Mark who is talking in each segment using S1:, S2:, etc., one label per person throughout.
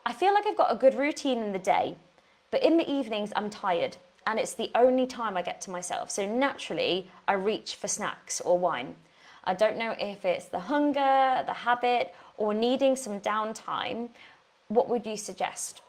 S1: I feel like I've got a good routine in the day, but in the evenings I'm tired and it's the only time I get to myself. So naturally I reach for snacks or wine. I don't know if it's the hunger, the habit, or needing some downtime. What would you suggest?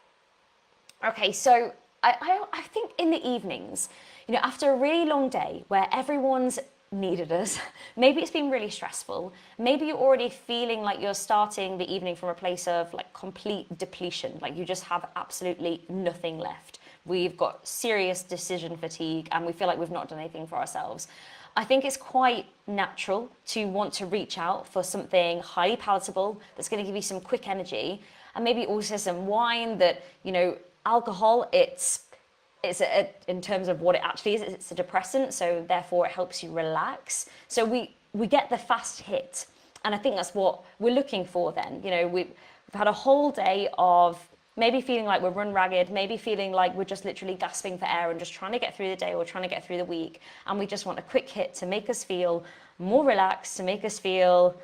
S1: Okay, so I think in the evenings, you know, after a really long day where everyone's needed us, maybe it's been really stressful, maybe you're already feeling like you're starting the evening from a place of like complete depletion, like you just have absolutely nothing left. We've got serious decision fatigue and we feel like we've not done anything for ourselves. I think it's quite natural to want to reach out for something highly palatable that's going to give you some quick energy, and maybe also some wine that, you know, alcohol, in terms of what it actually is, it's a depressant, so therefore it helps you relax. So we get the fast hit, and I think that's what we're looking for then. You know, we've had a whole day of maybe feeling like we're run ragged, maybe feeling like we're just literally gasping for air and just trying to get through the day or trying to get through the week, and we just want a quick hit to make us feel more relaxed, to make us feel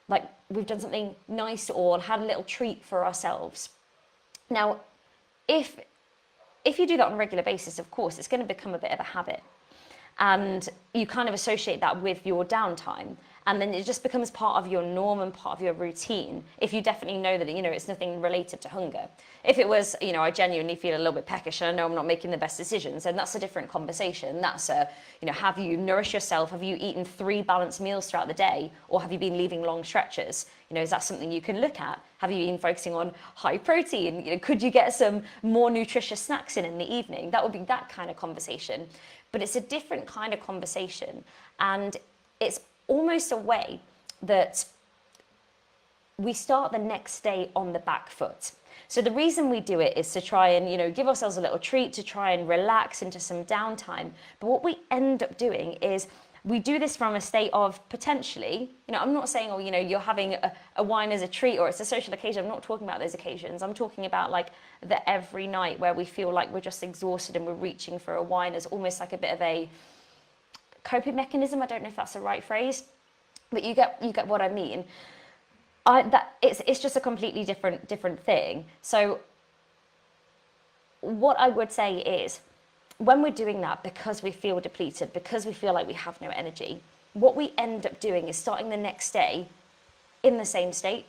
S1: like we've done something nice or had a little treat for ourselves. Now, if you do that on a regular basis, of course, it's going to become a bit of a habit. And you kind of associate that with your downtime. And then it just becomes part of your norm and part of your routine. If you definitely know that, you know, it's nothing related to hunger. If it was, you know, I genuinely feel a little bit peckish and I know I'm not making the best decisions, then that's a different conversation. That's you know, have you nourished yourself? Have you eaten 3 balanced meals throughout the day? Or have you been leaving long stretches? You know, is that something you can look at? Have you been focusing on high protein? You know, could you get some more nutritious snacks in the evening? That would be that kind of conversation. But it's a different kind of conversation. And it's almost a way that we start the next day on the back foot. So the reason we do it is to try and, you know, give ourselves a little treat, to try and relax into some downtime. But what we end up doing is we do this from a state of potentially, you know, I'm not saying, oh, you know, you're having a wine as a treat or it's a social occasion. I'm not talking about those occasions. I'm talking about like the every night where we feel like we're just exhausted and we're reaching for a wine as almost like a bit of a coping mechanism. I don't know if that's the right phrase, but you get what I mean. It's just a completely different thing. So what I would say is, when we're doing that because we feel depleted, because we feel like we have no energy, what we end up doing is starting the next day in the same state,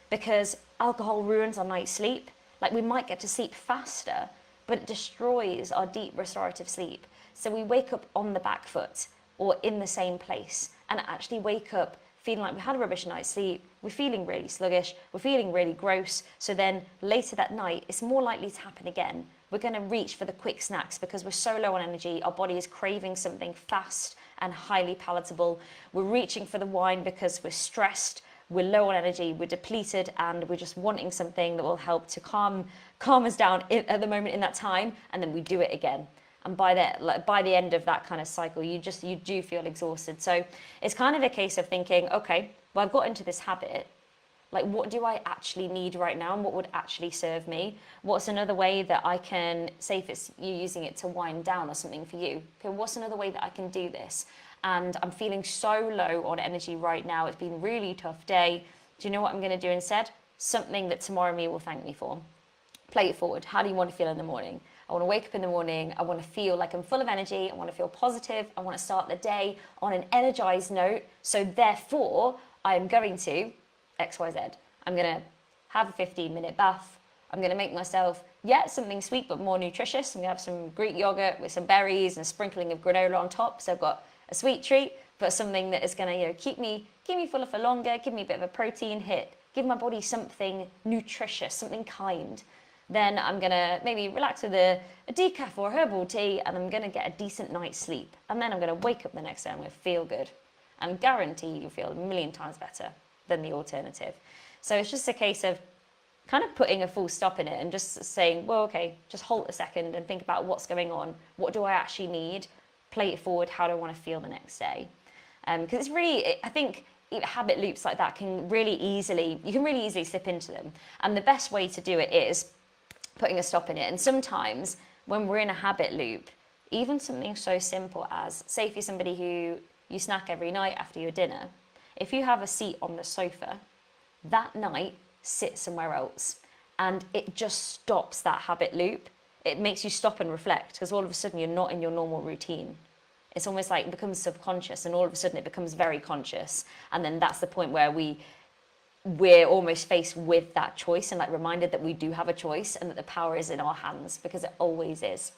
S1: because alcohol ruins our night's sleep. Like, we might get to sleep faster, but it destroys our deep restorative sleep. So we wake up on the back foot or in the same place, and actually wake up feeling like we had a rubbish night's sleep, we're feeling really sluggish, we're feeling really gross. So then later that night, it's more likely to happen again. We're going to reach for the quick snacks because we're so low on energy. Our body is craving something fast and highly palatable. We're reaching for the wine because we're stressed, we're low on energy, we're depleted, and we're just wanting something that will help to calm us down at the moment in that time, and then we do it again. And by the end of that kind of cycle, you do feel exhausted. So it's kind of a case of thinking, okay, well, I've got into this habit. Like, what do I actually need right now, and what would actually serve me? What's another way that I can, say if it's you using it to wind down or something for you, okay, what's another way that I can do this? And I'm feeling so low on energy right now. It's been a really tough day. Do you know what I'm going to do instead? Something that tomorrow me will thank me for. Play it forward. How do you want to feel in the morning? I want to wake up in the morning, I want to feel like I'm full of energy, I want to feel positive, I want to start the day on an energized note, so therefore I'm going to XYZ. I'm going to have a 15-minute bath, I'm going to make myself, something sweet but more nutritious. I'm going to have some Greek yogurt with some berries and a sprinkling of granola on top, so I've got a sweet treat, but something that is going to, you know, keep me fuller for longer, give me a bit of a protein hit, give my body something nutritious, something kind. Then I'm going to maybe relax with a decaf or herbal tea, and I'm going to get a decent night's sleep. And then I'm going to wake up the next day and I'm going to feel good. And guarantee you'll feel a million times better than the alternative. So it's just a case of kind of putting a full stop in it and just saying, well, okay, just halt a second and think about what's going on. What do I actually need? Play it forward. How do I want to feel the next day? Because it's really, I think, habit loops like that you can really easily slip into them. And the best way to do it is putting a stop in it. And sometimes when we're in a habit loop, even something so simple as, say if you're somebody who you snack every night after your dinner, if you have a seat on the sofa, that night sit somewhere else And it just stops that habit loop. It makes you stop and reflect, because all of a sudden you're not in your normal routine. It's almost like it becomes subconscious, and all of a sudden it becomes very conscious. And then that's the point where we're almost faced with that choice, and like reminded that we do have a choice and that the power is in our hands, because it always is.